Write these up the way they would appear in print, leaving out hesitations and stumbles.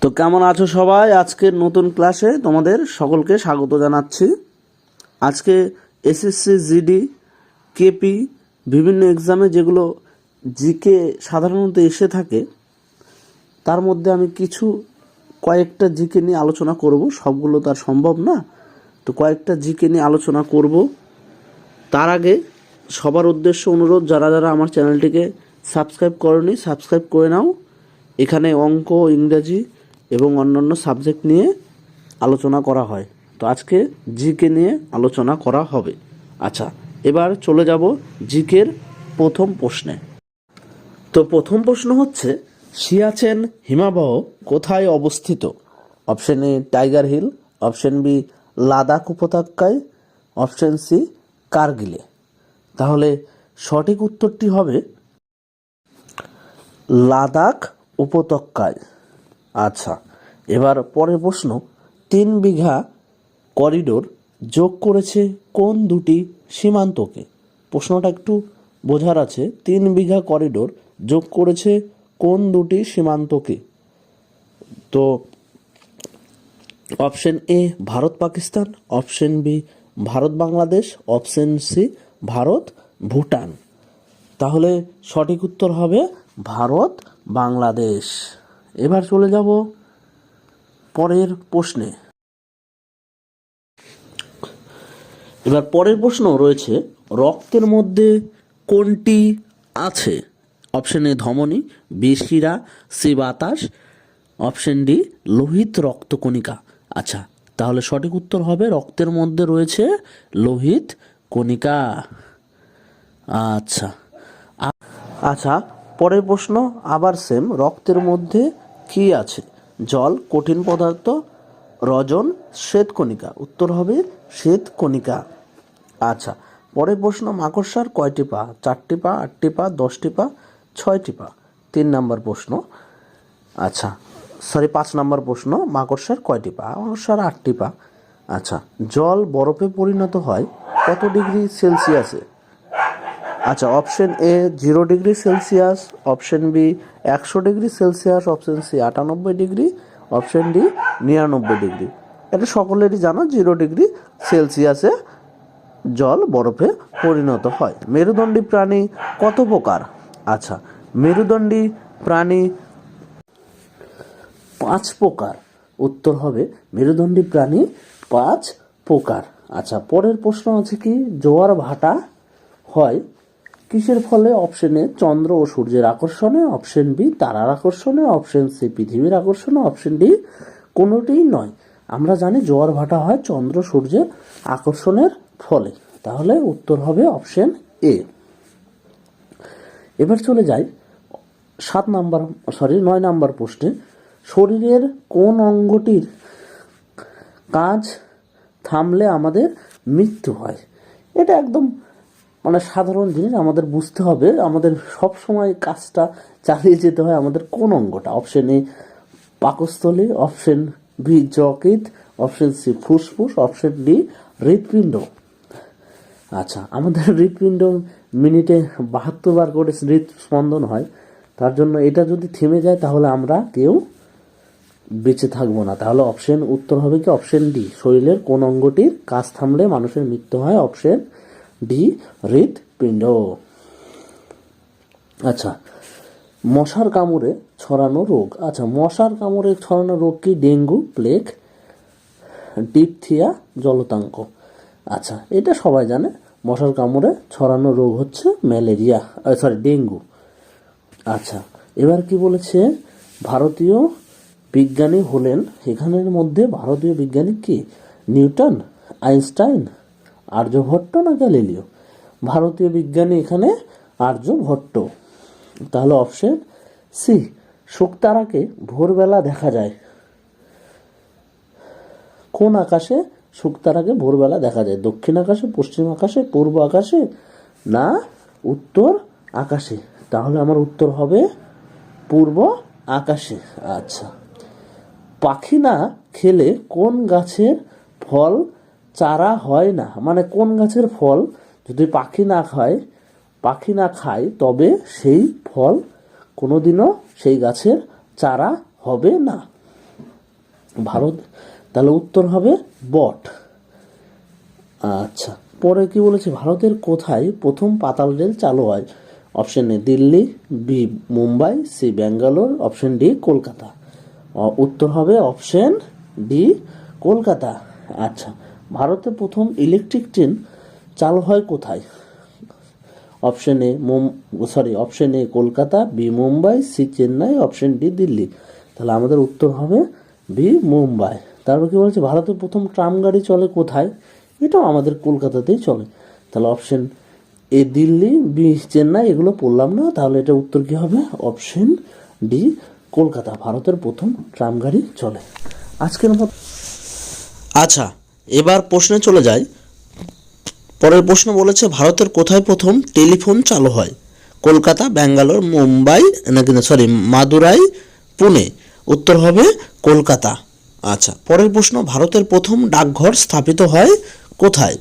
তো কেমন আছো সবাই? আজকের নতুন ক্লাসে তোমাদের সকলকে স্বাগত জানাচ্ছি। আজকে এসএসসি, জিডি, কেপি বিভিন্ন এক্সামে যেগুলো জিকে সাধারণত এসে থাকে তার মধ্যে আমি কয়েকটা জিকে নিয়ে আলোচনা করব। সবগুলো তার সম্ভব না, তো কয়েকটা জিকে নিয়ে আলোচনা করব। তার আগে সবার উদ্দেশ্য অনুরোধ, যারা যারা আমার চ্যানেলটিকে সাবস্ক্রাইব করনি সাবস্ক্রাইব করে নাও। এখানে অঙ্ক, ইংরেজি এবং অন্যান্য সাবজেক্ট নিয়ে আলোচনা করা হয়। তো আজকে জিকে নিয়ে আলোচনা করা হবে। আচ্ছা, এবার চলে যাব জিকের প্রথম প্রশ্নে। তো প্রথম প্রশ্ন হচ্ছে, সিয়াচেন হিমবাহ কোথায় অবস্থিত? Option a Tiger Hill, option b Ladakh উপত্যকায়, অপশন সি কার্গিলে। তাহলে সঠিক উত্তরটি হবে লাদাখ উপত্যকায়। আচ্ছা, এবার পরের প্রশ্ন, 3 বিঘা করিডোর যোগ করেছে কোন দুটি সীমান্তকে? প্রশ্নটা একটু বোঝার আছে। 3 বিঘা করিডোর যোগ করেছে কোন দুটি সীমান্তকে? তো option a Bharat Pakistan, option b Bharat Bangladesh, option c Bharat Bhutan. তাহলে সঠিক উত্তর হবে ভারত বাংলাদেশ। এবার চলে যাব পরের প্রশ্নে। এবার পরের প্রশ্ন রয়েছে, রক্তের মধ্যে কোনটি আছে? অপশন এ ধমনী, বি শিরা, সি বাতাস, অপশন ডি লোহিত রক্তকণিকা। আচ্ছা, তাহলে সঠিক উত্তর হবে রক্তের মধ্যে রয়েছে লোহিত কণিকা। আচ্ছা আচ্ছা, পরের প্রশ্ন আবার সেম, রক্তের মধ্যে কি আছে? জল, কঠিন পদার্থ, রজন, শ্বেতকণিকা। উত্তর হবে শ্বেতকণিকা। আচ্ছা, পরের প্রশ্ন, মাকড়সার কয়টি পা? 4টি পা, 8টি পা, 10টি পা, 6টি পা। 3 নম্বর প্রশ্ন। আচ্ছা, 5 নম্বর প্রশ্ন, মাকড়সার কয়টি পা? মাকড়সার 8টি পা। আচ্ছা, জল বরফে পরিণত হয় কত ডিগ্রি সেলসিয়াসে? আচ্ছা, option a 0 degree Celsius, option b 100 degree Celsius, option c 98 degree, option d 99 degree. এটা সকলেরই জানা, 0 ডিগ্রি সেলসিয়াসে জল বরফে পরিণত হয়। মেরুদণ্ডী প্রাণী কত প্রকার? আচ্ছা, মেরুদণ্ডী প্রাণী 5 প্রকার। উত্তর হবে মেরুদণ্ডী প্রাণী 5 প্রকার। আচ্ছা, পরের প্রশ্ন আছে কি, জোয়ার ভাটা হয় কিসের ফলে? অপশন এ চন্দ্র ও সূর্যের আকর্ষণে, অপশন বি তারার আকর্ষণে, অপশন সি পৃথিবীর আকর্ষণে, অপশন ডি কোনোটিই নয়। আমরা জানি জোয়ার ভাটা হয় চন্দ্র সূর্যের আকর্ষণের ফলে। তাহলে উত্তর হবে অপশন এ। এবার চলে যাই 9 নাম্বার প্রশ্নে, শরীরের কোন অঙ্গটির কাজ থামলে আমাদের মৃত্যু হয়? এটা একদম সাধারণ জিনিস, আমাদের বুঝতে হবে। আমাদের সব সময় কাজটা চালিয়ে যেতে হয় আমাদের কোন অঙ্গটা? অপশন এ পাকস্থলী, অপশন বি যকৃৎ, অপশন সি ফুসফুস, অপশন ডি হৃৎপিণ্ড। আচ্ছা, আমাদের হৃৎপিণ্ড মিনিটে 72 বার করে হৃৎস্পন্দন হয়। তার জন্য এটা যদি থেমে যায় তাহলে আমরা কেউ বেঁচে থাকবো না। তাহলে উত্তর হবে কি অপশন ডি, শরীরের কোন অঙ্গটির কাজ থামলে মানুষের মৃত্যু হয়? অপশন ডি হৃৎপিণ্ড। আচ্ছা, মশার কামড়ে ছড়ানো রোগ। আচ্ছা, মশার কামড়ে ছড়ানো রোগ কি? ডেঙ্গু, প্লেগ, ডিপথিয়া, জলতাঙ্ক। আচ্ছা, এটা সবাই জানে, মশার কামড়ে ছড়ানো রোগ হচ্ছে ম্যালেরিয়া, ডেঙ্গু। আচ্ছা, এবার কি বলেছে, ভারতীয় বিজ্ঞানী হলেন, এখানের মধ্যে ভারতীয় বিজ্ঞানী কি? নিউটন, আইনস্টাইন, আর্যভট্ট না গ্যালিলিও? ভারতীয় বিজ্ঞানী এখানে আর্যভট্ট। তাহলে অপশন সি, শুকতারাকে ভোরবেলা দেখা যায় কোন আকাশে? শুকতারাকে ভোরবেলা দেখা যায় দক্ষিণ আকাশে, পশ্চিম আকাশে, পূর্ব আকাশে না উত্তর আকাশে? তাহলে আমার উত্তর হবে পূর্ব আকাশে। আচ্ছা, পাখি না খেলে কোন গাছের ফল চারা হয় না? কোন গাছের ফল যদি পাখি না খায় তবে সেই ফল কোনোদিনও সেই গাছের চারা হবে না। ভারত, তাহলে উত্তর হবে বট। আচ্ছা, পরে কি বলেছে, ভারতের কোথায় প্রথম পাতাল রেল চালু হয়? Option a Delhi, b Mumbai, c Bangalore, option d Kolkata. উত্তর হবে অপশন ডি কলকাতা। আচ্ছা, ভারতে প্রথম ইলেকট্রিক ট্রেন চালু হয় কোথায়? Option a Kolkata, b Mumbai, c Chennai, option d Delhi. তাহলে আমাদের উত্তর হবে বি মুম্বাই। তারপর কি বলছে, ভারতের প্রথম ট্রাম গাড়ি চলে কোথায়? এটাও আমাদের কলকাতাতেই চলে। তাহলে option a Delhi, b Chennai, এগুলো পড়লাম না, তাহলে এটা উত্তর কি হবে? অপশন ডি কলকাতা, ভারতের প্রথম ট্রাম গাড়ি চলে। আজকের মতো আচ্ছা, এবার প্রশ্নে চলে যাই। পরের প্রশ্ন বলেছে, ভারতের কোথায় প্রথম টেলিফোন চালু হয়? কলকাতা, ব্যাঙ্গালোর, মুম্বাই, মাদুরাই, পুনে। উত্তর হবে কলকাতা। আচ্ছা, পরের প্রশ্ন, ভারতের প্রথম ডাকঘর স্থাপিত হয় কোথায়?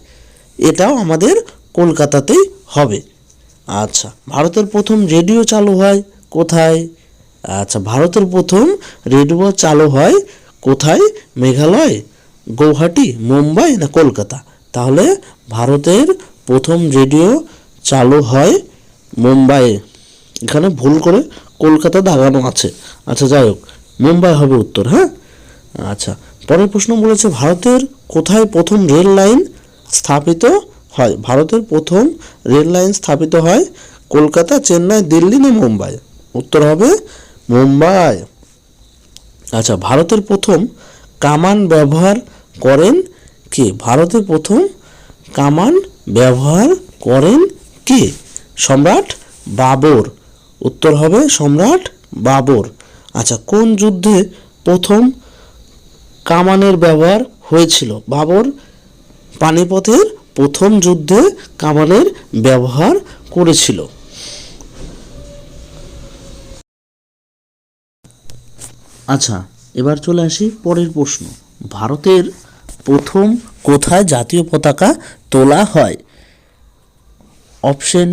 এটাও আমাদের কলকাতাতেই হবে। আচ্ছা, ভারতের প্রথম রেডিও চালু হয় কোথায়? আচ্ছা, ভারতের প্রথম রেডিও চালু হয় কোথায়? মেঘালয়, গৌহাটি, মুম্বাই না কলকাতা? তাহলে ভারতের প্রথম রেডিও চালু হয় মুম্বাইয়ে। এখানে ভুল করে কলকাতা দাগানো আছে। আচ্ছা, যাই হোক, মুম্বাই হবে উত্তর। হ্যাঁ, আচ্ছা, পরের প্রশ্ন বলেছে, ভারতের কোথায় প্রথম রেল লাইন স্থাপিত হয়? ভারতের প্রথম রেল লাইন স্থাপিত হয় কলকাতা, চেন্নাই, দিল্লি না মুম্বাই? উত্তর হবে মুম্বাই। আচ্ছা, ভারতের প্রথম কামান ব্যবহার করেন কে? ভারতের প্রথম কামান ব্যবহার করেন কে? সম্রাট বাবর। উত্তর হবে সম্রাট বাবর। আচ্ছা, কোন যুদ্ধে প্রথম কামানের ব্যবহার হয়েছিল? বাবর পানিপথের প্রথম যুদ্ধে কামানের ব্যবহার করেছিল। আচ্ছা, এবার চলে আসি পরের প্রশ্ন। ভারতের প্রথম কোথায় জাতীয় পতাকা তোলা হয়? অপশন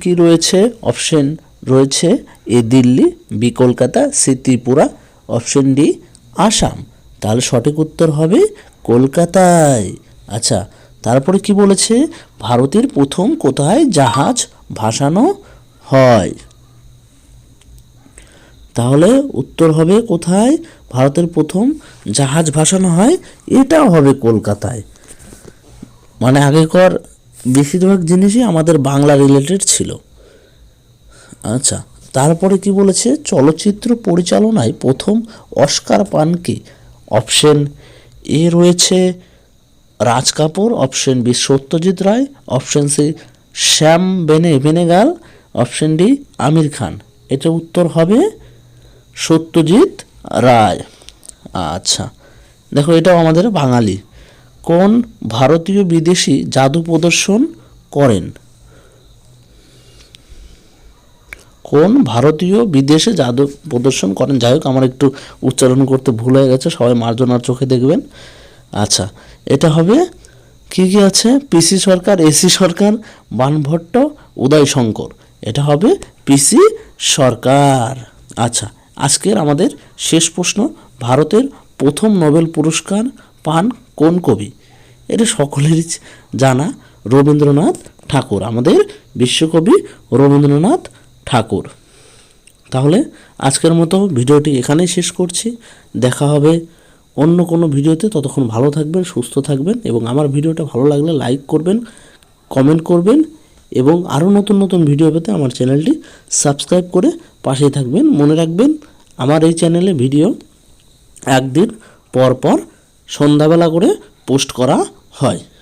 কি রয়েছে? অপশন রয়েছে A Delhi, B Kolkata, C Tripura, option D Assam. তাহলে সঠিক উত্তর হবে কলকাতায়। আচ্ছা, তারপরে কি বলেছে, ভারতের প্রথম কোথায় জাহাজ ভাসানো হয়? তাহলে উত্তর হবে কোথায় ভারতের প্রথম জাহাজ ভাসানো হয়? এটাও হবে কলকাতায়। মানে আগেকার বেশিরভাগ জিনিসই আমাদের বাংলা রিলেটেড ছিল। আচ্ছা, তারপরে কি বলেছে, চলচ্চিত্র পরিচালনায় প্রথম অস্কার পান কে? অপশন এ রয়েছে Raj Kapoor, option B Satyajit Ray, option C শ্যাম বেনেগাল, অপশন ডি আমির খান। এটা উত্তর হবে সত্যজিৎ রায়। আচ্ছা, দেখো, এটাও আমাদের বাঙালি। কোন ভারতীয় বিদেশি জাদু প্রদর্শন করেন? কোন ভারতীয় বিদেশে জাদু প্রদর্শন করেন? যাই হোক, আমার একটু উচ্চারণ করতে ভুল হয়ে গেছে, সবাই মার্জনার চোখে দেখবেন। আচ্ছা, এটা হবে কি আছে, পিসি সরকার, এসি সরকার, বানভট্ট, উদয় শঙ্কর। এটা হবে পিসি সরকার। আচ্ছা, আজকের আমাদের শেষ প্রশ্ন, ভারতের প্রথম নোবেল পুরস্কার পান কোন কবি? এটা সকলেরই জানা, রবীন্দ্রনাথ ঠাকুর, আমাদের বিশ্বকবি রবীন্দ্রনাথ ঠাকুর। তাহলে আজকের মতো ভিডিওটি এখানেই শেষ করছি। দেখা হবে অন্য কোনো ভিডিওতে। ততক্ষণ ভালো থাকবেন, সুস্থ থাকবেন, এবং আমার ভিডিওটা ভালো লাগলে লাইক করবেন, কমেন্ট করবেন, এবং আরও নতুন নতুন ভিডিও পেতে আমার চ্যানেলটি সাবস্ক্রাইব করে পাশেই থাকবেন। মনে রাখবেন, আমার এই চ্যানেলে ভিডিও একদিন পর পর সন্ধ্যাবেলা করে পোস্ট করা হয়।